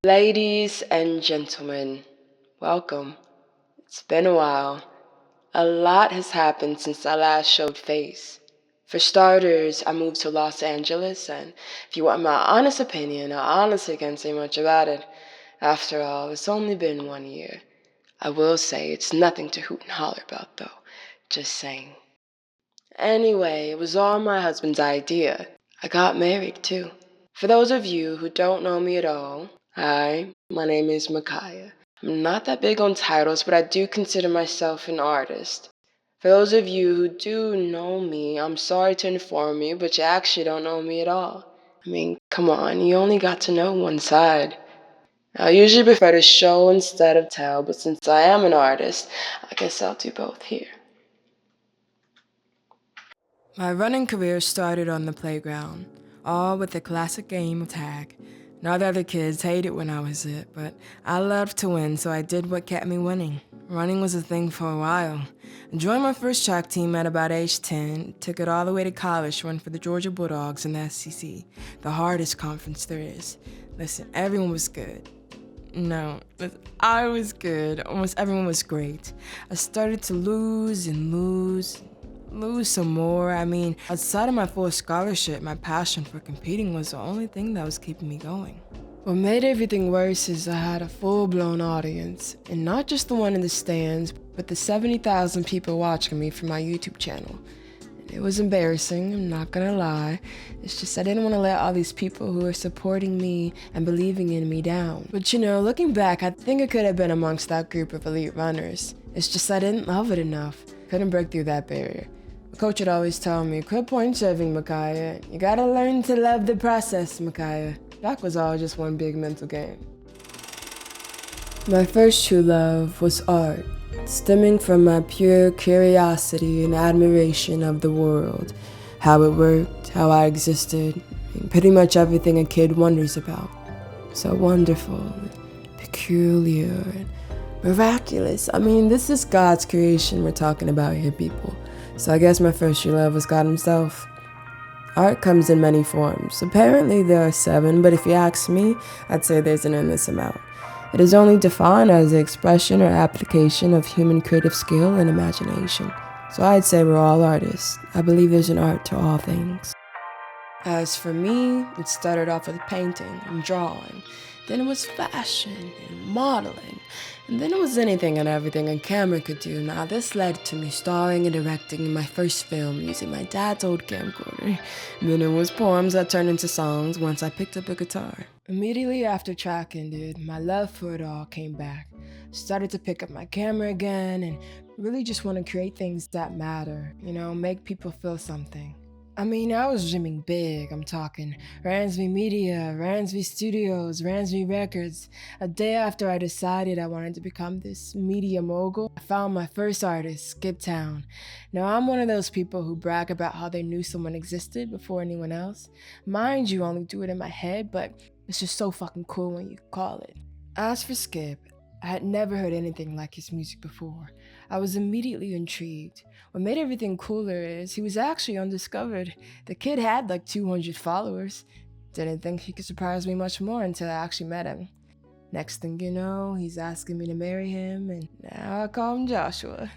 Ladies and gentlemen, welcome. It's been a while. A lot has happened since I last showed face. For starters, I moved to Los Angeles, and if you want my honest opinion, I honestly can't say much about it. After all, it's only been 1 year. I will say it's nothing to hoot and holler about, though. Just saying. Anyway, it was all my husband's idea. I got married, too. For those of you who don't know me at all, hi, my name is Micaiah. I'm not that big on titles, but I do consider myself an artist. For those of you who do know me, I'm sorry to inform you, but you actually don't know me at all. I mean, come on, you only got to know one side. I usually prefer to show instead of tell, but since I am an artist, I guess I'll do both here. My running career started on the playground, all with the classic game of tag. Now the other kids hate it when I was it, but I loved to win, so I did what kept me winning. Running was a thing for a while. I joined my first track team at about age 10, took it all the way to college to run for the Georgia Bulldogs in the SEC, the hardest conference there is. Listen, everyone was good. No, I was good. Almost everyone was great. I started to lose some more. I mean, outside of my full scholarship, my passion for competing was the only thing that was keeping me going. What made everything worse is I had a full-blown audience, and not just the one in the stands, but the 70,000 people watching me from my YouTube channel. It was embarrassing, I'm not gonna lie. It's just I didn't want to let all these people who were supporting me and believing in me down. But looking back, I think I could have been amongst that group of elite runners. It's just I didn't love it enough. Couldn't break through that barrier. My coach would always tell me, quit point shoving, Micaiah. You gotta learn to love the process, Micaiah. That was all just one big mental game. My first true love was art, stemming from my pure curiosity and admiration of the world, how it worked, how I existed, and pretty much everything a kid wonders about. So wonderful, and peculiar, and miraculous. I mean, this is God's creation we're talking about here, people. So I guess my first true love was God himself. Art comes in many forms. Apparently there are 7, but if you ask me, I'd say there's an endless amount. It is only defined as the expression or application of human creative skill and imagination. So I'd say we're all artists. I believe there's an art to all things. As for me, it started off with painting and drawing. Then it was fashion and modeling. And then it was anything and everything a camera could do. Now this led to me starring and directing in my first film using my dad's old camcorder. And then it was poems that turned into songs once I picked up a guitar. Immediately after track ended, my love for it all came back. Started to pick up my camera again and really just want to create things that matter. Make people feel something. I was dreaming big. I'm talking Ransby Media, Ransby Studios, Ransby Records. A day after I decided I wanted to become this media mogul, I found my first artist, Skip Town. Now, I'm one of those people who brag about how they knew someone existed before anyone else. Mind you, I only do it in my head, but it's just so fucking cool when you call it. As for Skip, I had never heard anything like his music before. I was immediately intrigued. What made everything cooler is he was actually undiscovered. The kid had like 200 followers. Didn't think he could surprise me much more until I actually met him. Next thing you know, he's asking me to marry him, and now I call him Joshua.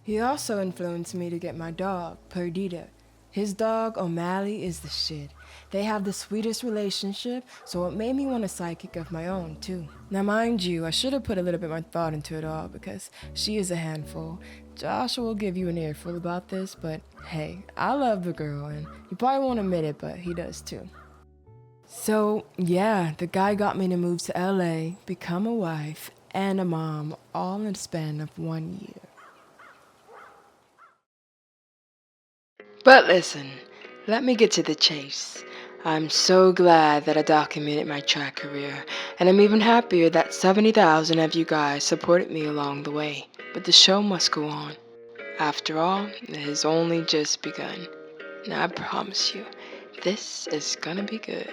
He also influenced me to get my dog, Perdita. His dog, O'Malley, is the shit. They have the sweetest relationship, so it made me want a sidekick of my own, too. Now, mind you, I should have put a little bit more thought into it all, because she is a handful. Joshua will give you an earful about this, but hey, I love the girl, and you probably won't admit it, but he does too. So, yeah, the guy got me to move to LA, become a wife, and a mom, all in the span of 1 year. But listen, let me get to the chase. I'm so glad that I documented my track career, and I'm even happier that 70,000 of you guys supported me along the way. But the show must go on. After all, it has only just begun. And I promise you, this is gonna be good.